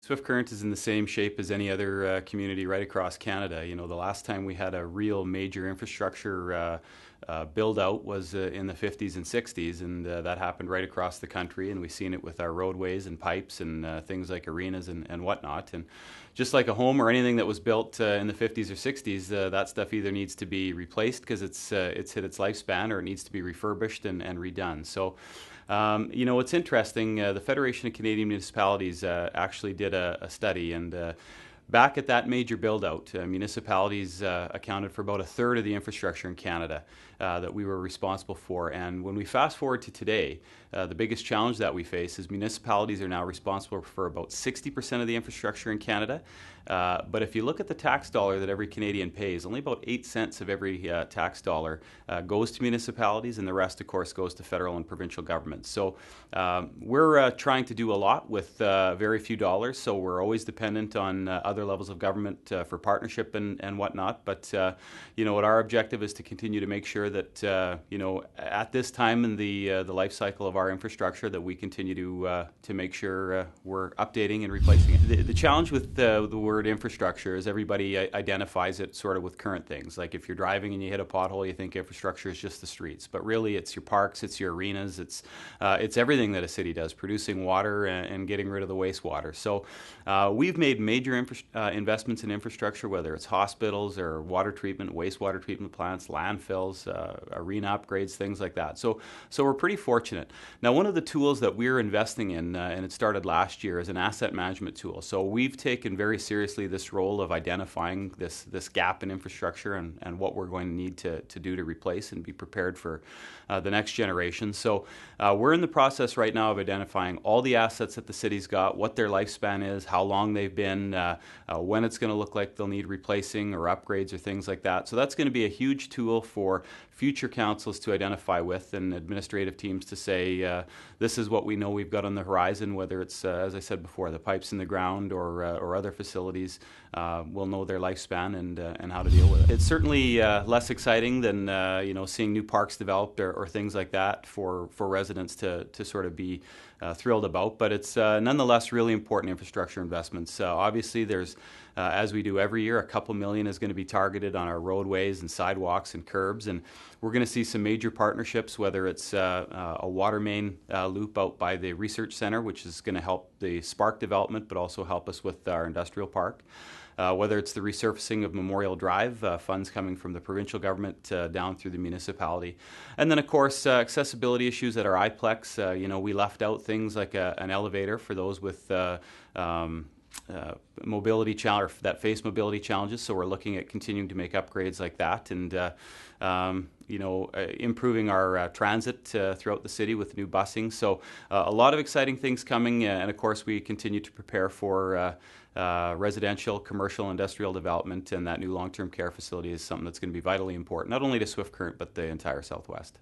Swift Current is in the same shape as any other community right across Canada. You know, the last time we had a real major infrastructure build out was in the 50s and 60s, and that happened right across the country, and we've seen it with our roadways and pipes and things like arenas and whatnot. And just like a home or anything that was built in the 50s or 60s, that stuff either needs to be replaced because it's hit its lifespan, or it needs to be refurbished and redone. So you know, it's interesting, the Federation of Canadian Municipalities actually did a study, and back at that major build-out, municipalities accounted for about a third of the infrastructure in Canada that we were responsible for. And when we fast forward to today, the biggest challenge that we face is municipalities are now responsible for about 60% of the infrastructure in Canada. But if you look at the tax dollar that every Canadian pays, only about 8 cents of every tax dollar goes to municipalities, and the rest, of course, goes to federal and provincial governments. So we're trying to do a lot with very few dollars, so we're always dependent on other levels of government for partnership and whatnot. But you know, what our objective is to continue to make sure that you know, at this time in the life cycle of our infrastructure, that we continue to make sure we're updating and replacing it. The challenge with the word infrastructure is everybody identifies it sort of with current things. Like if you're driving and you hit a pothole, you think infrastructure is just the streets, but really it's your parks, it's your arenas, it's everything that a city does, producing water and getting rid of the wastewater. So we've made major investments in infrastructure, whether it's hospitals or water treatment, wastewater treatment plants, landfills, arena upgrades, things like that. So we're pretty fortunate. Now, one of the tools that we're investing in, and it started last year, is an asset management tool. So we've taken very seriously this role of identifying this gap in infrastructure and what we're going to need to do to replace and be prepared for the next generation. So we're in the process right now of identifying all the assets that the city's got, what their lifespan is, how long they've been, when it's going to look like they'll need replacing or upgrades or things like that. So that's going to be a huge tool for future councils to identify with, and administrative teams to say, this is what we know we've got on the horizon, whether it's, as I said before, the pipes in the ground or other facilities. We'll know their lifespan and how to deal with it. It's certainly less exciting than you know, seeing new parks developed or things like that for residents to sort of be thrilled about, but it's nonetheless really important infrastructure investments. Obviously there's, as we do every year, a couple million is going to be targeted on our roadways and sidewalks and curbs, and we're going to see some major partnerships, whether it's a water main loop out by the research center, which is going to help the Spark development but also help us with our industrial park. Whether it's the resurfacing of Memorial Drive, funds coming from the provincial government down through the municipality. And then, of course, accessibility issues at our IPLEX. You know, we left out things like an elevator for those with mobility challenge, that face mobility challenges. So we're looking at continuing to make upgrades like that, and you know, improving our transit throughout the city with new busing. So a lot of exciting things coming, and of course we continue to prepare for residential, commercial, industrial development, and that new long-term care facility is something that's going to be vitally important, not only to Swift Current but the entire Southwest.